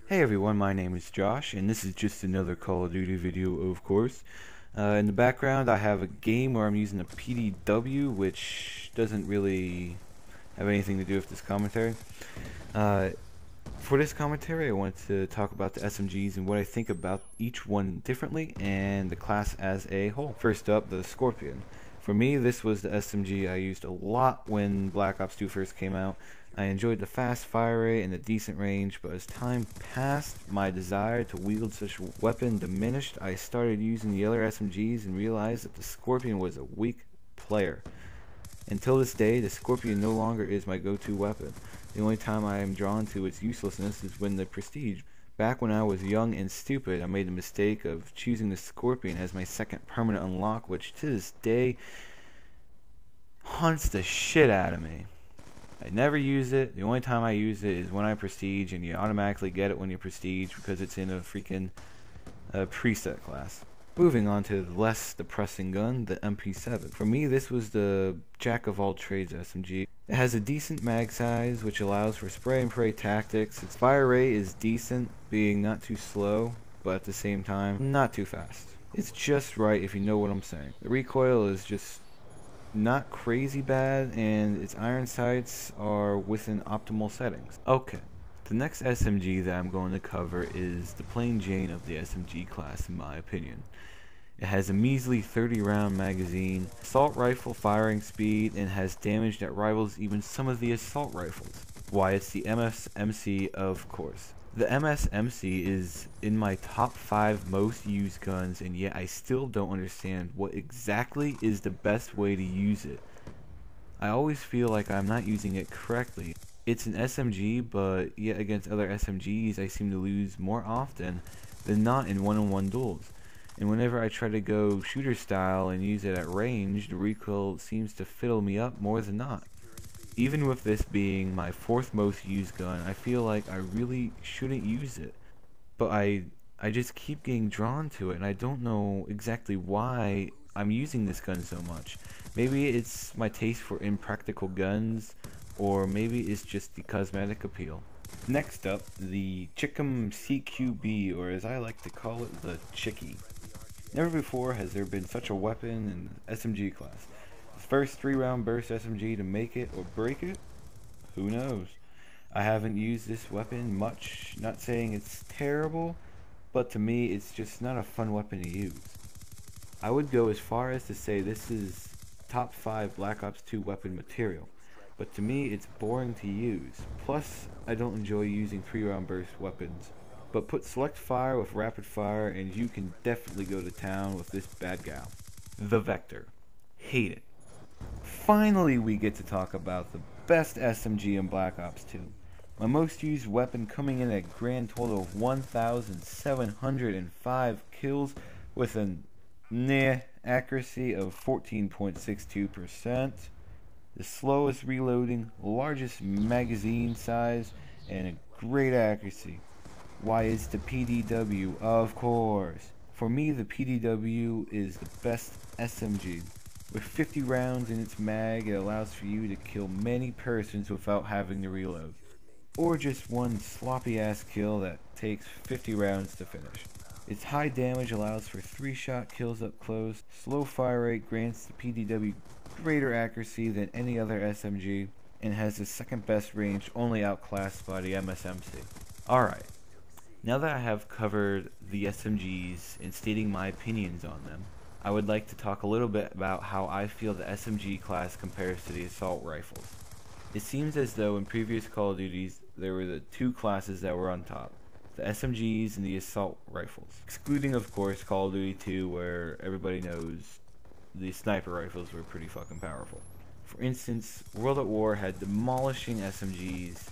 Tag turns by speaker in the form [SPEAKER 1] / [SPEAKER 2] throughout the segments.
[SPEAKER 1] Hey everyone, my name is Josh, and this is just another Call of Duty video, of course. In the background I have a game where I'm using a PDW, which doesn't really have anything to do with this commentary. For this commentary I want to talk about the SMGs and what I think about each one differently, and the class as a whole. First up, the Skorpion. For me, this was the SMG I used a lot when Black Ops 2 first came out. I enjoyed the fast fire rate and the decent range, but as time passed, my desire to wield such a weapon diminished. I started using the other SMGs and realized that the Skorpion was a weak player. Until this day, the Skorpion no longer is my go-to weapon. The only time I am drawn to its uselessness is when the Prestige. Back when I was young and stupid, I made the mistake of choosing the Skorpion as my second permanent unlock, which to this day haunts the shit out of me. I never use it. The only time I use it is when I prestige, and you automatically get it when you prestige because it's in a freaking preset class. Moving on to the less depressing gun, the MP7. For me, this was the jack of all trades SMG. It has a decent mag size, which allows for spray and pray tactics. Its fire rate is decent, being not too slow, but at the same time, not too fast. It's just right, if you know what I'm saying. The recoil is just not crazy bad, and its iron sights are within optimal settings. Okay, the next SMG that I'm going to cover is the plain Jane of the SMG class, in my opinion. It has a measly 30 round magazine, assault rifle firing speed, and has damage that rivals even some of the assault rifles. Why, it's the MSMC, of course. The MSMC is in my top 5 most used guns, and yet I still don't understand what exactly is the best way to use it. I always feel like I'm not using it correctly. It's an SMG, but yet against other SMGs I seem to lose more often than not in one-on-one duels. And whenever I try to go shooter style and use it at range, the recoil seems to fiddle me up more than not. Even with this being my 4th most used gun, I feel like I really shouldn't use it. But I just keep getting drawn to it, and I don't know exactly why I'm using this gun so much. Maybe it's my taste for impractical guns, or maybe it's just the cosmetic appeal. Next up, the Chicom CQB, or as I like to call it, the Chickie. Never before has there been such a weapon in the SMG class. First 3-round burst SMG to make it or break it? Who knows? I haven't used this weapon much, not saying it's terrible, but to me it's just not a fun weapon to use. I would go as far as to say this is top 5 Black Ops 2 weapon material, but to me it's boring to use. Plus, I don't enjoy using 3-round burst weapons. But put select fire with rapid fire and you can definitely go to town with this bad gal. The Vector. Hate it. Finally we get to talk about the best SMG in Black Ops 2. My most used weapon coming in at a grand total of 1,705 kills with an accuracy of 14.62%. The slowest reloading, largest magazine size, and a great accuracy. Why, it's the PDW, of course. For me, the PDW is the best SMG. With 50 rounds in its mag, it allows for you to kill many persons without having to reload. Or just one sloppy ass kill that takes 50 rounds to finish. Its high damage allows for 3-shot kills up close. Slow fire rate grants the PDW greater accuracy than any other SMG, and has the second best range, only outclassed by the MSMC. Alright, now that I have covered the SMGs and stating my opinions on them, I would like to talk a little bit about how I feel the SMG class compares to the assault rifles. It seems as though in previous Call of Duties there were the 2 classes that were on top, the SMGs and the assault rifles, excluding of course Call of Duty 2, where everybody knows the sniper rifles were pretty fucking powerful. For instance, World at War had demolishing SMGs,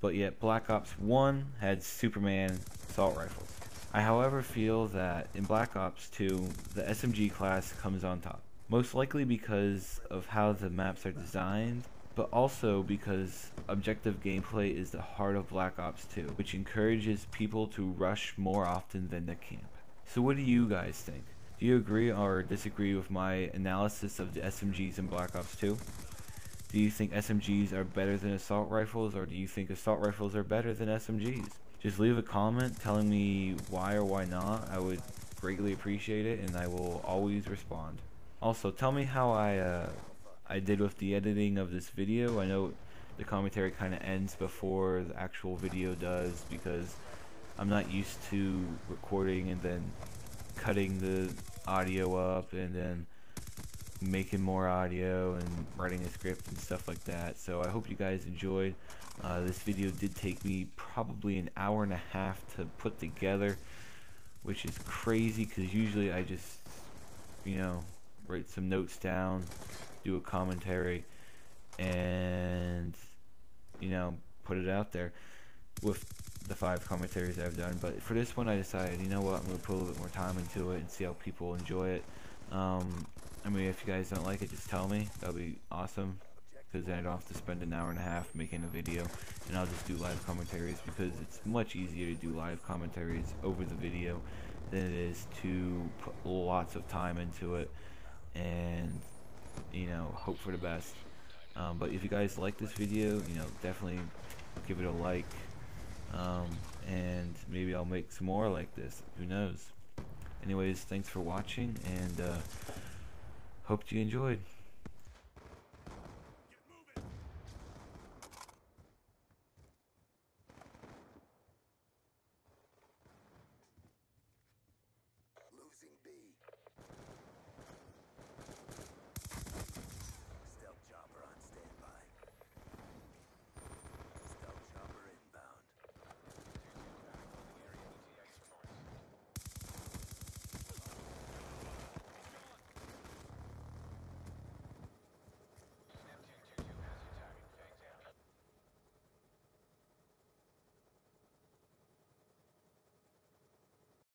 [SPEAKER 1] but yet Black Ops 1 had Superman assault rifles. I however feel that in Black Ops 2, the SMG class comes on top. Most likely because of how the maps are designed, but also because objective gameplay is the heart of Black Ops 2, which encourages people to rush more often than the camp. So what do you guys think? Do you agree or disagree with my analysis of the SMGs in Black Ops 2? Do you think SMGs are better than assault rifles, or do you think assault rifles are better than SMGs? just leave a comment telling me why or why not. I would greatly appreciate it, and I will always respond. Also, tell me how I did with the editing of this video. I know the commentary kind of ends before the actual video does, because I'm not used to recording and then cutting the audio up and then making more audio and writing a script and stuff like that. So I hope you guys enjoyed. This video did take me probably an hour and a half to put together, which is crazy because usually I just, you know, write some notes down, do a commentary, and, you know, put it out there with the 5 commentaries I've done. But for this one, I decided, you know what, I'm going to put a little bit more time into it and see how people enjoy it. I mean, if you guys don't like it, just tell me. That would be awesome, because then I don't have to spend an hour and a half making a video, and I'll just do live commentaries, because it's much easier to do live commentaries over the video than it is to put lots of time into it and, you know, hope for the best. But if you guys like this video, you know, definitely give it a like, and maybe I'll make some more like this. Who knows? Anyways, thanks for watching, and hope you enjoyed.